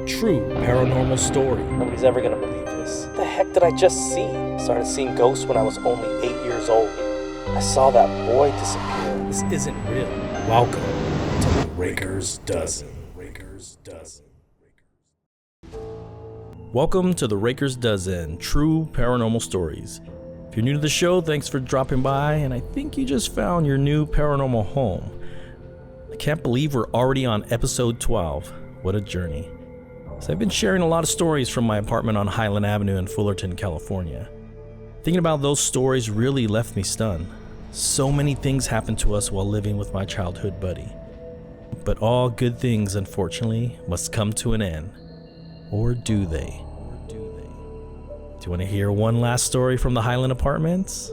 true paranormal story. Nobody's ever gonna believe this. What the heck did I just see? Started seeing ghosts when I was only 8 years old. I saw that boy disappear. This isn't real. Welcome to the Raker'z Dozen. Welcome to the Raker'z Dozen, true paranormal stories. If you're new to the show, thanks for dropping by, and I think you just found your new paranormal home. I can't believe we're already on episode 12. What a journey. So I've been sharing a lot of stories from my apartment on Highland Avenue in Fullerton, California. Thinking about those stories really left me stunned. So many things happened to us while living with my childhood buddy. But all good things, unfortunately, must come to an end. Or do they? Do you want to hear one last story from the Highland Apartments?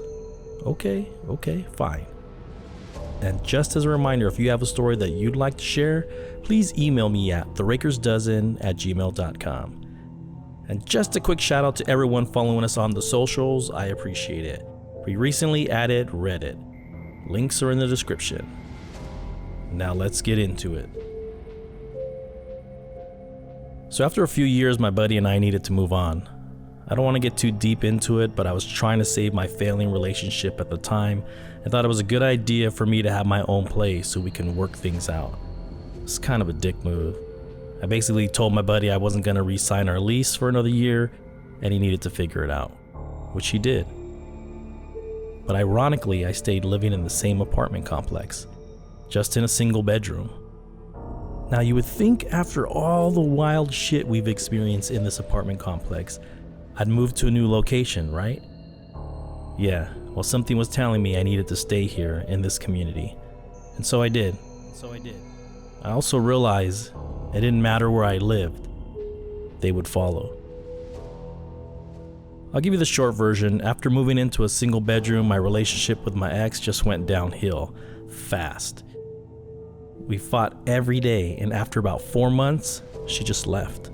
Okay, fine. And just as a reminder, if you have a story that you'd like to share, please email me at therakersdozen@gmail.com. And just a quick shout out to everyone following us on the socials, I appreciate it. We recently added Reddit. Links are in the description. Now let's get into it. So after a few years, my buddy and I needed to move on. I don't want to get too deep into it, but I was trying to save my failing relationship at the time and thought it was a good idea for me to have my own place so we can work things out. It's kind of a dick move. I basically told my buddy I wasn't going to re-sign our lease for another year and he needed to figure it out, which he did. But ironically, I stayed living in the same apartment complex, just in a single bedroom. Now you would think after all the wild shit we've experienced in this apartment complex, I'd move to a new location, right? Yeah, well something was telling me I needed to stay here in this community. And so I did. I also realized it didn't matter where I lived, they would follow. I'll give you the short version. After moving into a single bedroom, my relationship with my ex just went downhill fast. We fought every day, and after about 4 months, she just left.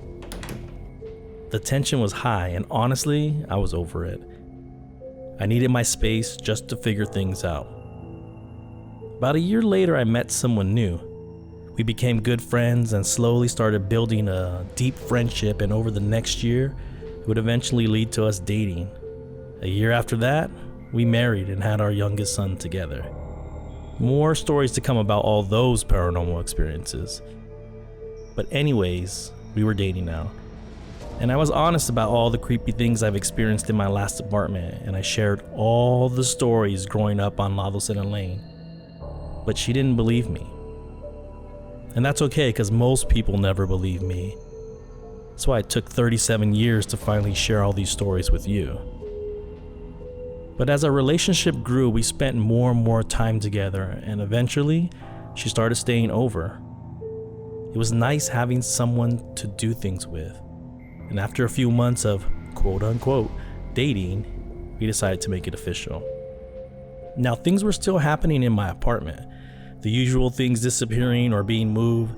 The tension was high, and honestly, I was over it. I needed my space just to figure things out. About a year later, I met someone new. We became good friends and slowly started building a deep friendship, and over the next year, it would eventually lead to us dating. A year after that, we married and had our youngest son together. More stories to come about all those paranormal experiences. But anyways, we were dating now. And I was honest about all the creepy things I've experienced in my last apartment, and I shared all the stories growing up on Lado Center Lane. But she didn't believe me. And that's okay, because most people never believe me. That's why it took 37 years to finally share all these stories with you. But as our relationship grew, we spent more and more time together, and eventually, she started staying over. It was nice having someone to do things with. And after a few months of quote-unquote dating, we decided to make it official. Now, things were still happening in my apartment. The usual things disappearing or being moved.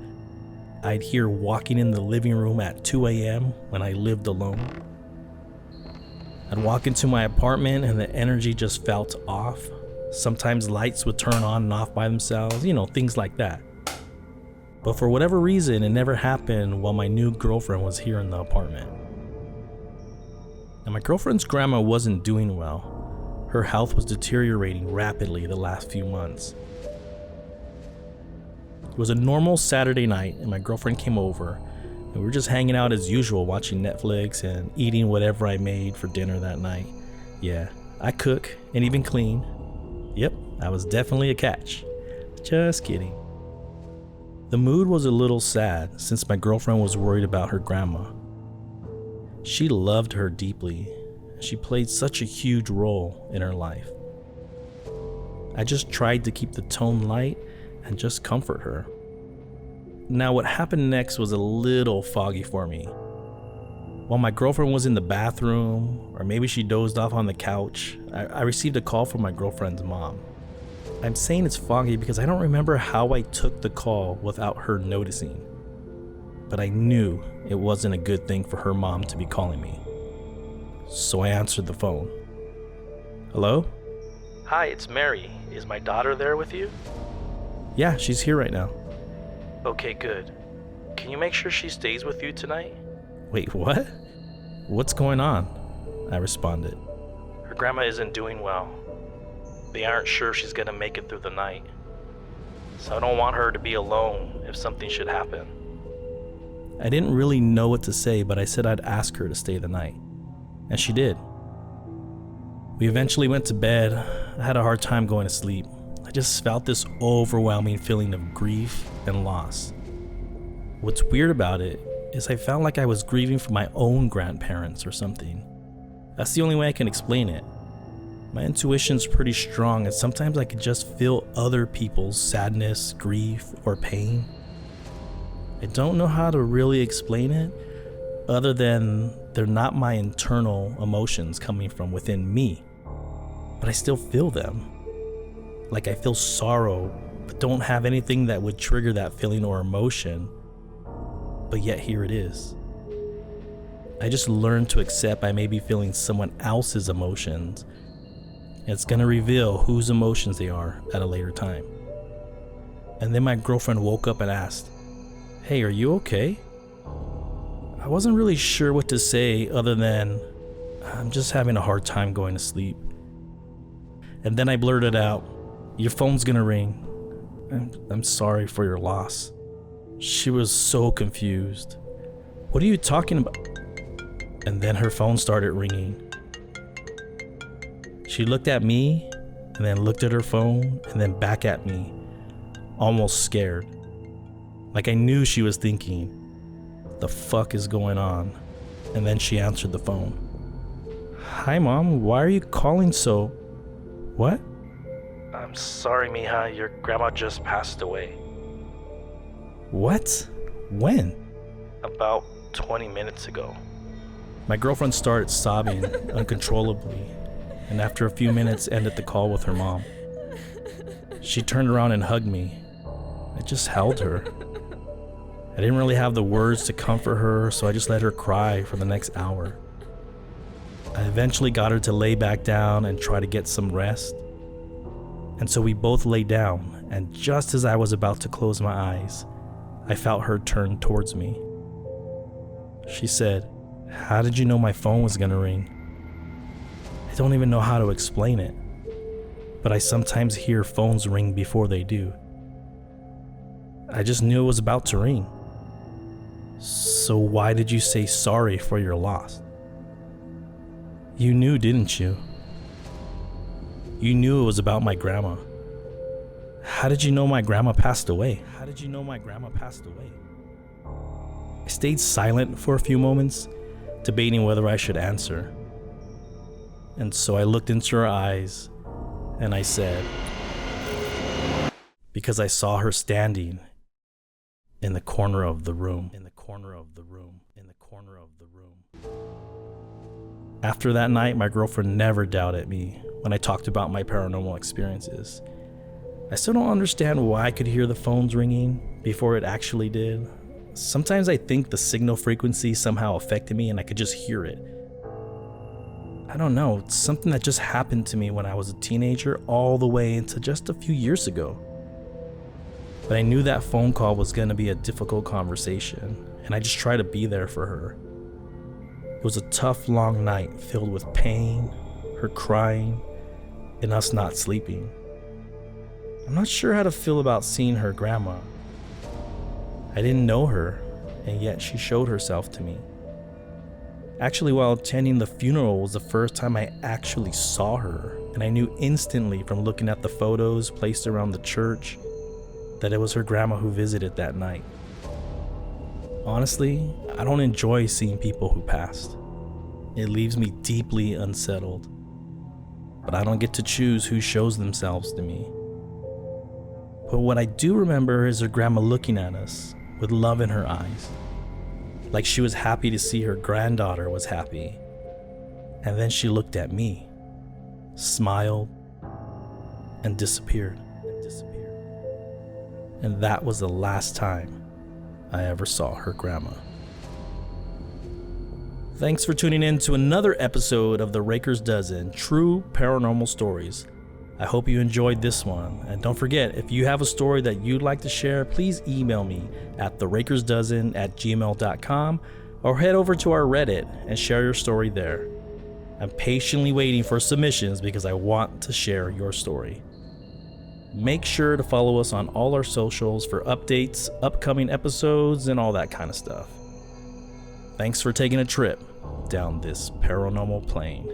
I'd hear walking in the living room at 2 a.m. when I lived alone. I'd walk into my apartment and the energy just felt off. Sometimes lights would turn on and off by themselves, things like that. But for whatever reason, it never happened while my new girlfriend was here in the apartment. Now, my girlfriend's grandma wasn't doing well. Her health was deteriorating rapidly the last few months. It was a normal Saturday night and my girlfriend came over and we were just hanging out as usual, watching Netflix and eating whatever I made for dinner that night. Yeah, I cook and even clean. Yep, I was definitely a catch. Just kidding. The mood was a little sad since my girlfriend was worried about her grandma. She loved her deeply. She played such a huge role in her life. I just tried to keep the tone light and just comfort her. Now, what happened next was a little foggy for me. While my girlfriend was in the bathroom, or maybe she dozed off on the couch, I received a call from my girlfriend's mom. I'm saying it's foggy because I don't remember how I took the call without her noticing. But I knew it wasn't a good thing for her mom to be calling me. So I answered the phone. Hello? Hi, it's Mary. Is my daughter there with you? Yeah, she's here right now. Okay, good. can you make sure she stays with you tonight? Wait, what? What's going on? I responded. Her grandma isn't doing well. They aren't sure she's gonna make it through the night. So I don't want her to be alone if something should happen. I didn't really know what to say, but I said I'd ask her to stay the night. And she did. We eventually went to bed. I had a hard time going to sleep. I just felt this overwhelming feeling of grief and loss. What's weird about it is I felt like I was grieving for my own grandparents or something. That's the only way I can explain it. My intuition's pretty strong, and sometimes I could just feel other people's sadness, grief, or pain. I don't know how to really explain it, other than they're not my internal emotions coming from within me, but I still feel them. Like I feel sorrow, but don't have anything that would trigger that feeling or emotion, but yet here it is. I just learned to accept I may be feeling someone else's emotions. It's gonna reveal whose emotions they are at a later time. And then my girlfriend woke up and asked, "Hey, are you okay?" I wasn't really sure what to say other than, "I'm just having a hard time going to sleep." And then I blurted out, "Your phone's gonna ring. I'm sorry for your loss." She was so confused. "What are you talking about?" And then her phone started ringing. She looked at me and then looked at her phone and then back at me, almost scared. Like I knew she was thinking, "What the fuck is going on?" And then she answered the phone. "Hi Mom, why are you calling so..." "What?" I'm sorry, Mija, your grandma just passed away. "What? When?" About 20 minutes ago. My girlfriend started sobbing uncontrollably, and after a few minutes ended the call with her mom. She turned around and hugged me. I just held her. I didn't really have the words to comfort her, so I just let her cry for the next hour. I eventually got her to lay back down and try to get some rest. And so we both lay down, and just as I was about to close my eyes, I felt her turn towards me. She said, "How did you know my phone was gonna ring?" I don't even know how to explain it, but I sometimes hear phones ring before they do. I just knew it was about to ring. "So why did you say sorry for your loss?" "You knew, didn't you? You knew it was about my grandma. How did you know my grandma passed away?" I stayed silent for a few moments, debating whether I should answer. And so I looked into her eyes and I said, because I saw her standing in the corner of the room. After that night, my girlfriend never doubted me when I talked about my paranormal experiences. I still don't understand why I could hear the phones ringing before it actually did. Sometimes I think the signal frequency somehow affected me and I could just hear it. I don't know, it's something that just happened to me when I was a teenager all the way into just a few years ago. But I knew that phone call was going to be a difficult conversation, and I just tried to be there for her. It was a tough, long night filled with pain, her crying, and us not sleeping. I'm not sure how to feel about seeing her grandma. I didn't know her, and yet she showed herself to me. Actually, while attending the funeral was the first time I actually saw her, and I knew instantly from looking at the photos placed around the church that it was her grandma who visited that night. Honestly, I don't enjoy seeing people who passed. It leaves me deeply unsettled. But I don't get to choose who shows themselves to me. But what I do remember is her grandma looking at us with love in her eyes, like she was happy to see her granddaughter was happy. And then she looked at me, smiled, and disappeared. And that was the last time I ever saw her grandma. Thanks for tuning in to another episode of the Raker'z Dozen True Paranormal Stories. I hope you enjoyed this one, and don't forget, if you have a story that you'd like to share, please email me at therakersdozen@gmail.com or head over to our Reddit and share your story there. I'm patiently waiting for submissions because I want to share your story. Make sure to follow us on all our socials for updates, upcoming episodes, and all that kind of stuff. Thanks for taking a trip down this paranormal plane.